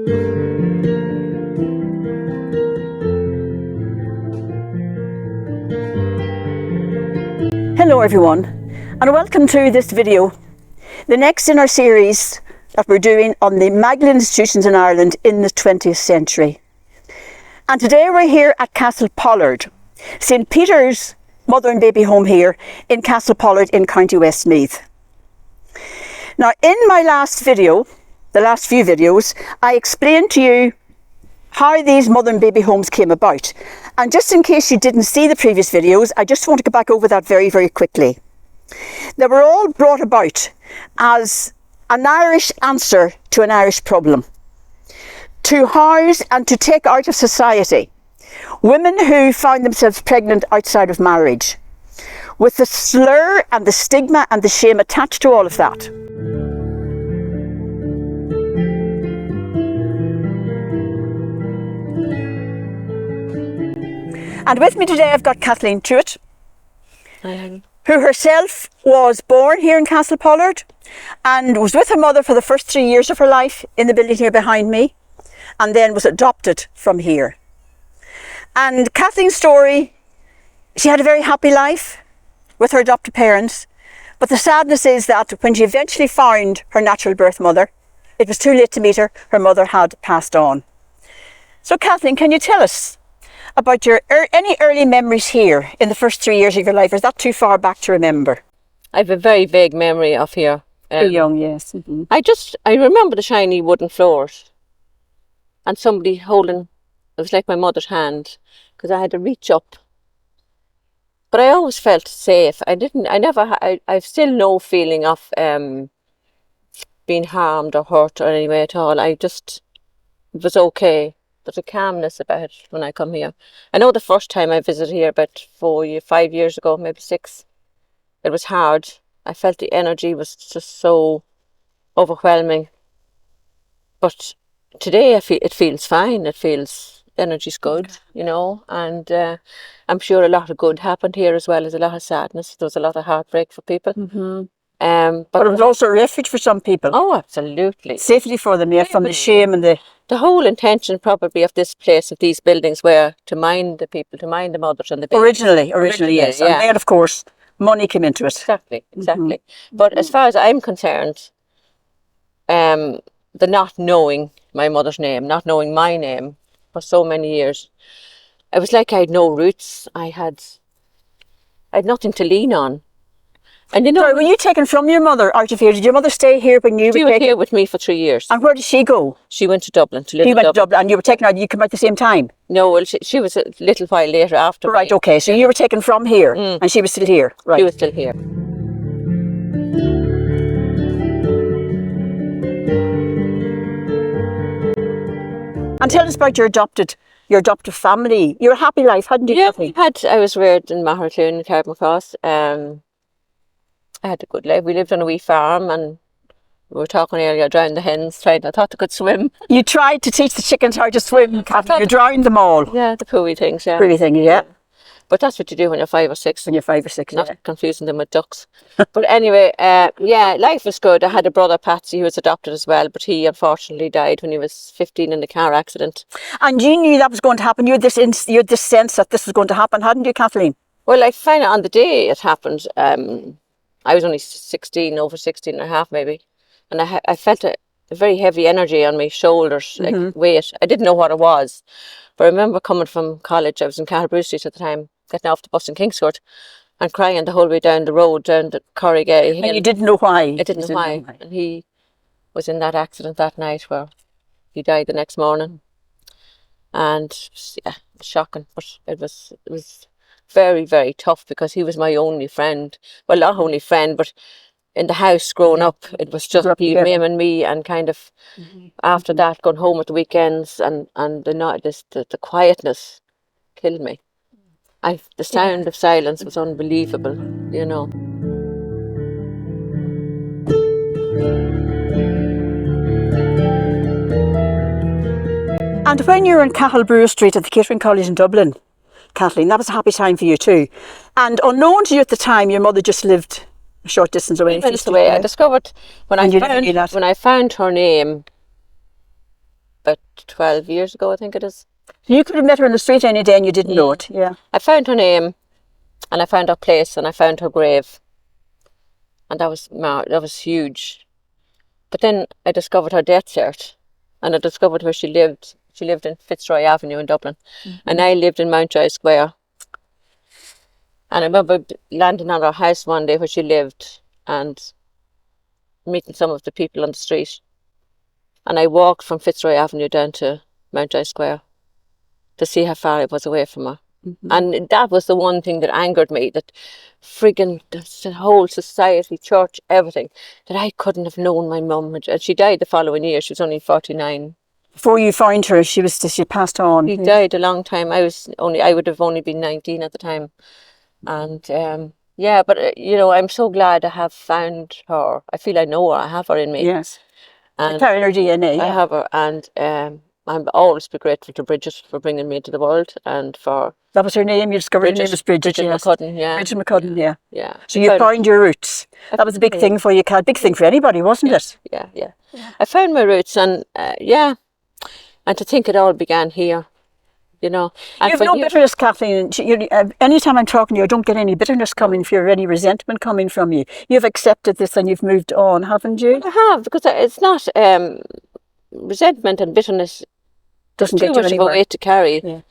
Hello everyone, and welcome to this video, the next in our series that we're doing on the Magdalene Institutions in Ireland in the 20th century. And today we're here at Castle Pollard, St. Peter's Mother and Baby Home here in Castle Pollard in County Westmeath. Now, in my last video, the last few videos, I explained to you how these mother and baby homes came about. And just in case you didn't see the previous videos, I just want to go back over that very, very quickly. They were all brought about as an Irish answer to an Irish problem. To house and to take out of society women who found themselves pregnant outside of marriage, with the slur and the stigma and the shame attached to all of that. And with me today I've got Kathleen who herself was born here in Castle Pollard and was with her mother for the first 3 years of her life in the building here behind me, and then was adopted from here. And Kathleen's story, she had a very happy life with her adopted parents, but the sadness is that when she eventually found her natural birth mother, it was too late to meet her. Her mother had passed on. So Kathleen, can you tell us about your any early memories here in the first 3 years of your life? Or is that too far back to remember? I have a very vague memory of here. Too young, yes. Mm-hmm. I remember the shiny wooden floors and somebody holding, it was like my mother's hand, because I had to reach up. But I always felt safe. I've still no feeling of being harmed or hurt or any way at all. It was okay. There's a calmness about it when I come here. I know the first time I visited here about 5 years ago, maybe 6, it was hard. I felt the energy was just so overwhelming. But today it feels fine. Energy's good, you know, and I'm sure a lot of good happened here as well as a lot of sadness. There was a lot of heartbreak for people. Mm-hmm. But it was also a refuge for some people. Oh, absolutely. Safely for them, yeah, from the shame and the... The whole intention probably of this place, of these buildings, were to mind the people, to mind the mothers and the babies. Originally, yes. Yeah. And then, of course, money came into it. Exactly. Mm-hmm. But as far as I'm concerned, the not knowing my mother's name, not knowing my name for so many years, it was like I had no roots. I had nothing to lean on. And you know, sorry, were you taken from your mother out of here? Did your mother stay here when you were taken? She was here with me for 3 years. And where did she go? She went to Dublin to live. She went to Dublin, and you were taken out. You came out at the same time. No, well, she was a little while later after. Right. Okay. So you were taken from here, and she was still here. Right. She was still here. And tell us about your adopted family. Your happy life, hadn't you? Yeah, I was reared in Magdalene, Carrickmacross. I had a good life. We lived on a wee farm, and we were talking earlier, drowned the hens. I thought they could swim. You tried to teach the chickens how to swim, Kathleen. You drowned them all. Yeah, the pooey things, yeah. Pooey thing, yeah. But that's what you do when you're 5 or 6. When you're 5 or 6, not confusing them with ducks. But anyway, yeah, life was good. I had a brother, Patsy, who was adopted as well, but he unfortunately died when he was 15 in a car accident. And you knew that was going to happen. You had this sense that this was going to happen, hadn't you, Kathleen? Well, I found out on the day it happened. I was only 16, over 16 and a half maybe. And I felt a very heavy energy on my shoulders, like weight. I didn't know what it was. But I remember coming from college, I was in Carrick Street at the time, getting off the bus in Kingscourt and crying the whole way down the road, down to Corrigay. And you didn't know why? I didn't know why. And he was in that accident that night where he died the next morning. And yeah, it was shocking. But it was very, very tough because he was my only friend. Well, not only friend, but in the house growing up, it was just him and me, and kind of after that going home at the weekends, and the quietness killed me. The sound of silence was unbelievable, you know. And when you were in Cahillbrewer Street at the Catering College in Dublin, Kathleen, that was a happy time for you too. And unknown to you at the time, your mother just lived a short distance away. I discovered when I found her name, about 12 years ago, I think it is. You could have met her in the street any day and you didn't know it. Yeah. I found her name, and I found her place, and I found her grave, and that was huge. But then I discovered her death cert, and I discovered where she lived. She lived in Fitzroy Avenue in Dublin, and I lived in Mountjoy Square. And I remember landing on her house one day where she lived and meeting some of the people on the street. And I walked from Fitzroy Avenue down to Mountjoy Square to see how far I was away from her. And that was the one thing that angered me, that friggin' the whole society, church, everything, that I couldn't have known my mum. And she died the following year. She was only 49. Before you found her, she passed on. She died a long time. I would have only been 19 at the time. And yeah, but you know, I'm so glad I have found her. I feel I know her. I have her in me. Yes. And carrying her DNA. I have her, and I'm always be grateful to Bridget for bringing me into the world, and for that was her name. You discovered her name was Bridget. Bridget yes. McCudden, yeah. Bridget McCudden, yeah. Yeah. So you found your roots. That was a big thing for you, Kat. Big thing for anybody, wasn't it? Yeah. I found my roots, and yeah, and to think it all began here. You know, you have no bitterness, Kathleen. Anytime I'm talking to you, I don't get any bitterness coming from you, or any resentment coming from you. You've accepted this and you've moved on, haven't you? I have, because it's not resentment and bitterness doesn't get too much of a weight to carry. Yeah.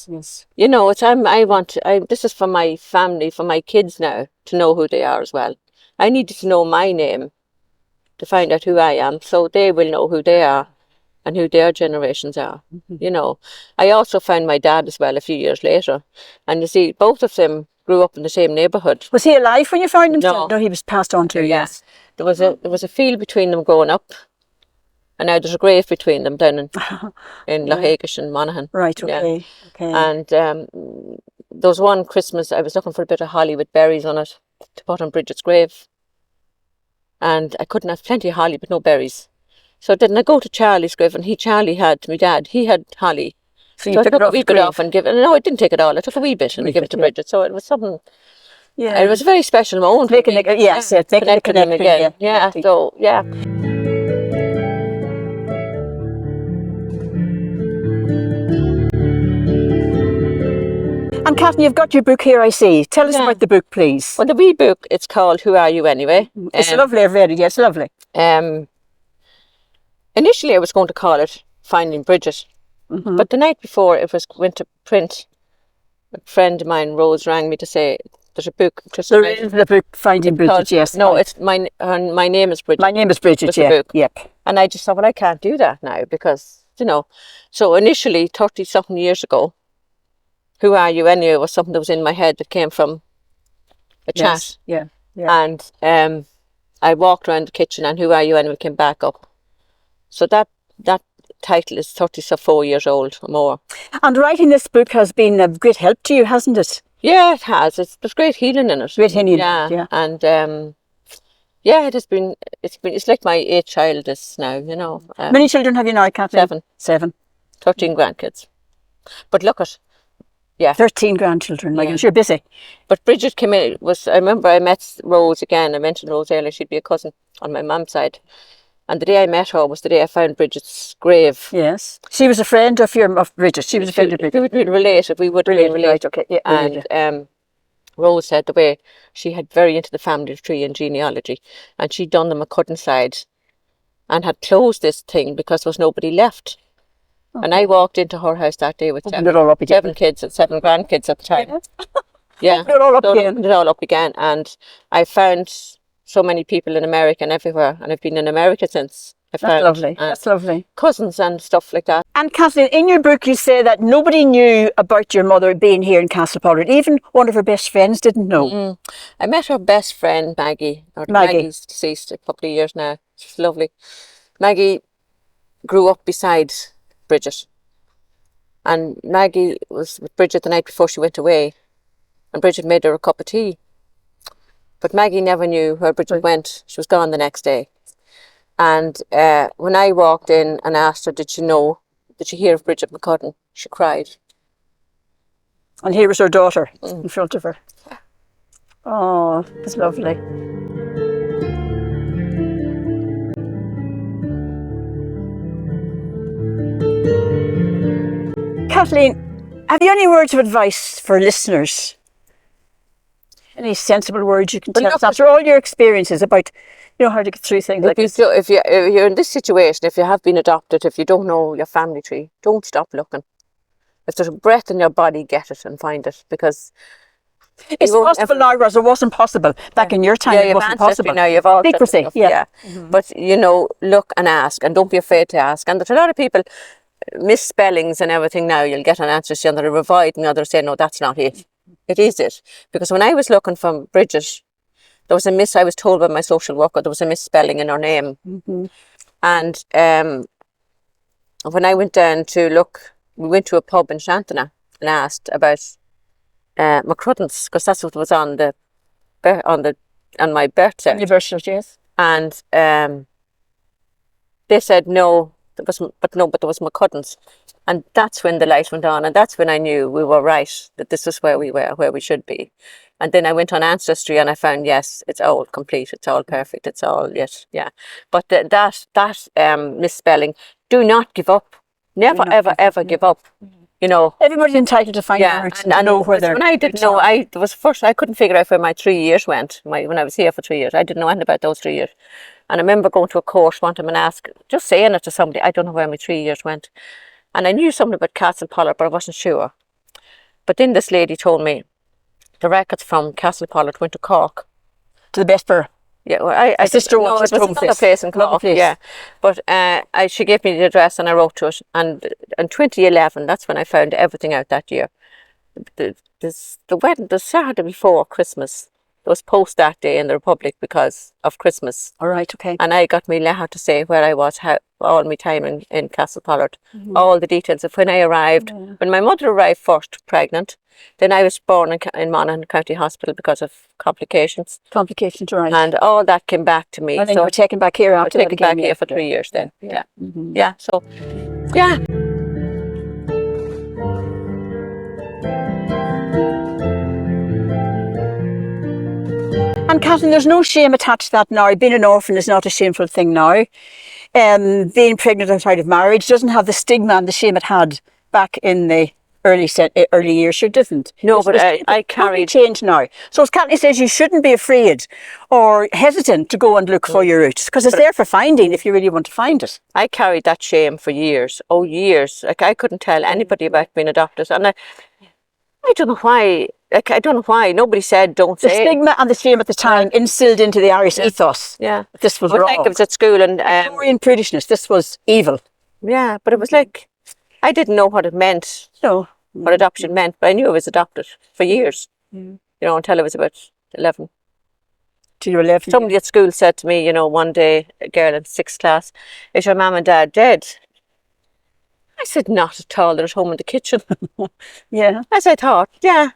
Yes. You know, this is for my family, for my kids now, to know who they are as well. I needed to know my name to find out who I am, so they will know who they are and who their generations are. You know, I also found my dad as well a few years later, and you see, both of them grew up in the same neighbourhood. Was he alive when you found him? No, he was passed on to. Yes, there was a field between them growing up, and now there's a grave between them down in Lahagish and Monaghan. Right. Okay. Yeah. Okay. And there was one Christmas I was looking for a bit of holly with berries on it to put on Bridget's grave, and I couldn't have plenty of holly but no berries. So didn't I go to Charlie's grave, and my dad, he had holly. So you I took took it a wee bit off and give it. No, I didn't take it all. I took a wee bit and gave it to Bridget. So it was something. Yeah. It was a very special moment. Making the connection again. Yeah. So yeah. And Kathleen, you've got your book here, I see. Tell us about the book, please. Well, the wee book, it's called Who Are You Anyway? It's lovely, I've read it, it's lovely. Initially, I was going to call it Finding Bridget. But the night before it went to print, a friend of mine, Rose, rang me to say, there's a book. There is the book, Finding Bridget, yes. No, it's my name is Bridget. My name is Bridget, yeah. Book. Yep. And I just thought, well, I can't do that now because, you know. So initially, 30-something years ago, Who Are You Anyway was something that was in my head that came from a chat. Yeah. And I walked around the kitchen and Who Are You Anyway came back up. So that title is 34 years old or more. And writing this book has been of great help to you, hasn't it? Yeah, it has. There's great healing in it. Great healing, yeah. And yeah, it's like my 8th child is now, you know. How many children have you now, Kathleen? 7. 13 grandkids. But look at, 13 grandchildren, my goodness, you're busy. But Bridget came in, I remember I met Rose again, I mentioned Rose earlier, she'd be a cousin on my mum's side. And the day I met her was the day I found Bridget's grave. Yes. She was a friend of Bridget. She was a friend of Bridget. We would be related. We would be related. Right, okay. Yeah, and Rose said the way she had very into the family tree and genealogy. And she'd done the McCudden side and had closed this thing because there was nobody left. Oh. And I walked into her house that day with 7 kids and 7 grandkids at the time. Yeah. Opened it all up again. And I found so many people in America and everywhere, and I've been in America since. That's lovely. That's lovely. Cousins and stuff like that. And Kathleen, in your book you say that nobody knew about your mother being here in Castlepollard. Even one of her best friends didn't know. I met her best friend, Maggie. Maggie's deceased a couple of years now. She's lovely. Maggie grew up beside Bridget. And Maggie was with Bridget the night before she went away. And Bridget made her a cup of tea. But Maggie never knew where Bridget went. She was gone the next day. And when I walked in and asked her, did she hear of Bridget McCudden? She cried. And here was her daughter in front of her. Oh, it was lovely. Kathleen, have you any words of advice for listeners? Any sensible words you can tell us after all your experiences about, how to get through things like this? If you're in this situation, if you have been adopted, if you don't know your family tree, don't stop looking. If there's a breath in your body, get it and find it, because it's possible now, whereas it wasn't possible back in your time. It wasn't possible. Now you've all secrecy, But look and ask, and don't be afraid to ask. And there's a lot of people misspellings and everything now. You'll get an answer saying they're avoiding, others say no, that's not it. It is it, because when I was looking for Bridget, there was I was told by my social worker there was a misspelling in her name. And when I went down to look, we went to a pub in Shantana and asked about McCrudden's, because that's what was on my birth cert. On your birth cert, yes. And they said no, but there was McCrudden's. And that's when the light went on, and that's when I knew we were right, that this was where we were, where we should be. And then I went on Ancestry and I found, yes, it's all complete, it's all perfect, it's all, yes, yeah. But that misspelling, do not give up. Never, ever give up. Everybody's entitled to find out and know where they're... When I didn't know, I couldn't figure out where my 3 years went, when I was here for 3 years. I didn't know anything about those 3 years. And I remember going to a course one time and just saying it to somebody, I don't know where my 3 years went. And I knew something about Castle Pollard, but I wasn't sure. But then this lady told me the records from Castle Pollard went to Cork. To the Bessborough. Yeah, well, my sister no, it was another place in Cork. Yeah, but she gave me the address and I wrote to it. And in 2011, that's when I found everything out that year. The wedding, the Saturday before Christmas, there was post that day in the Republic because of Christmas. All right, okay. And I got my letter to say where I was, all my time in Castle Pollard, all the details of when I arrived. When my mother arrived first, pregnant, then I was born in Monaghan County Hospital because of complications. Complications, right. And all that came back to me. And then you were taken back here after that again. Taken back here for 3 years then. Yeah. Yeah, so, yeah. And Kathleen, there's no shame attached to that now. Being an orphan is not a shameful thing now. Being pregnant outside of marriage doesn't have the stigma and the shame it had back in the early years. Sure doesn't. No, but I carried... change now. So as Kathleen says, you shouldn't be afraid or hesitant to go and look for your roots, because it's there for finding if you really want to find it. I carried that shame for years. Oh, years. Like, I couldn't tell anybody about being adopted. And I don't know why. Like, I don't know why. Nobody said don't say. The stigma and the shame at the time instilled into the Irish ethos. Yeah. This was wrong. Like, I was at school and... Victorian prudishness. This was evil. Yeah, but it was like... I didn't know what it meant. No. What adoption meant, but I knew I was adopted for years. Until I was about 11. Till you were 11? Somebody at school said to me, one day, a girl in 6th class, is your mum and dad dead? I said, not at all. They're at home in the kitchen. Yeah. As I thought, yeah.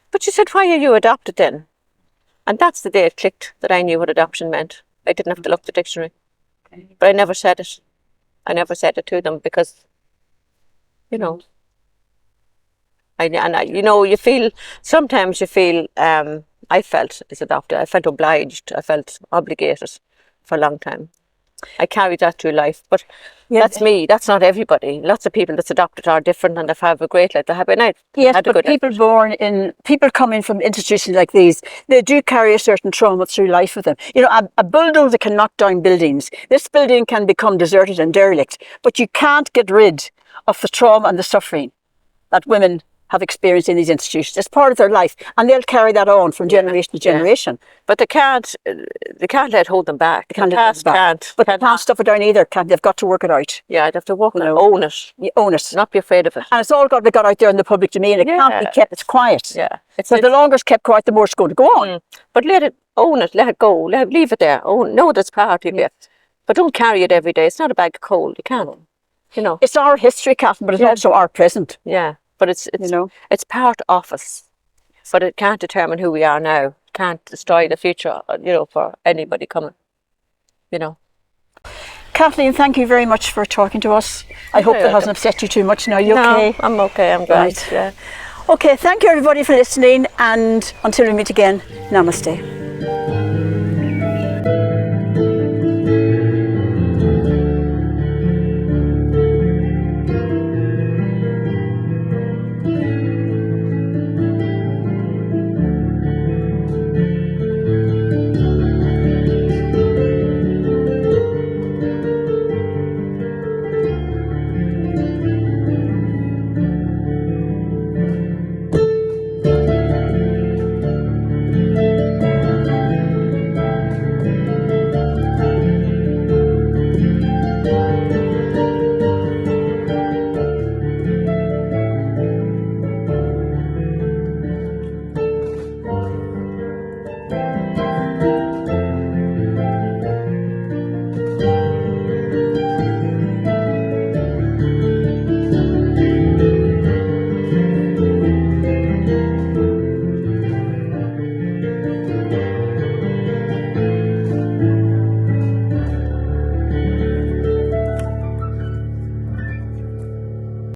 But she said, why are you adopted then? And that's the day it clicked that I knew what adoption meant. I didn't have to look at the dictionary. But I never said it. I never said it to them because, sometimes you feel, I felt as adopted, I felt obliged, I felt obligated for a long time. I carried that through life, but that's me, that's not everybody. Lots of people that's adopted are different and they have a great life. They have a night. Yes, but people coming from institutions like these, they do carry a certain trauma through life with them. A bulldozer can knock down buildings. This building can become deserted and derelict, but you can't get rid of the trauma and the suffering that women have experienced in these institutions. It's part of their life, and they'll carry that on from generation to generation. But they can't let hold them back. They can't But they can't stuff it down either. They've got to work it out. Yeah, they have to work it out. Own it. You own it. Not be afraid of it. And it's all got to be got out there in the public domain. It can't be kept. It's quiet. Yeah. The longer it's kept quiet, the more it's going to go on. But own it, let it go, leave it there. Know that's part of you. But don't carry it every day. It's not a bag of coal. You can't. It's our history, Kathleen, but it's also our present. Yeah. But it's part of us, but it can't determine who we are now. It can't destroy the future, for anybody coming, Kathleen, thank you very much for talking to us. I hope that hasn't upset you too much now. You okay? I'm okay, I'm glad. Yeah. Okay, thank you everybody for listening, and until we meet again, namaste.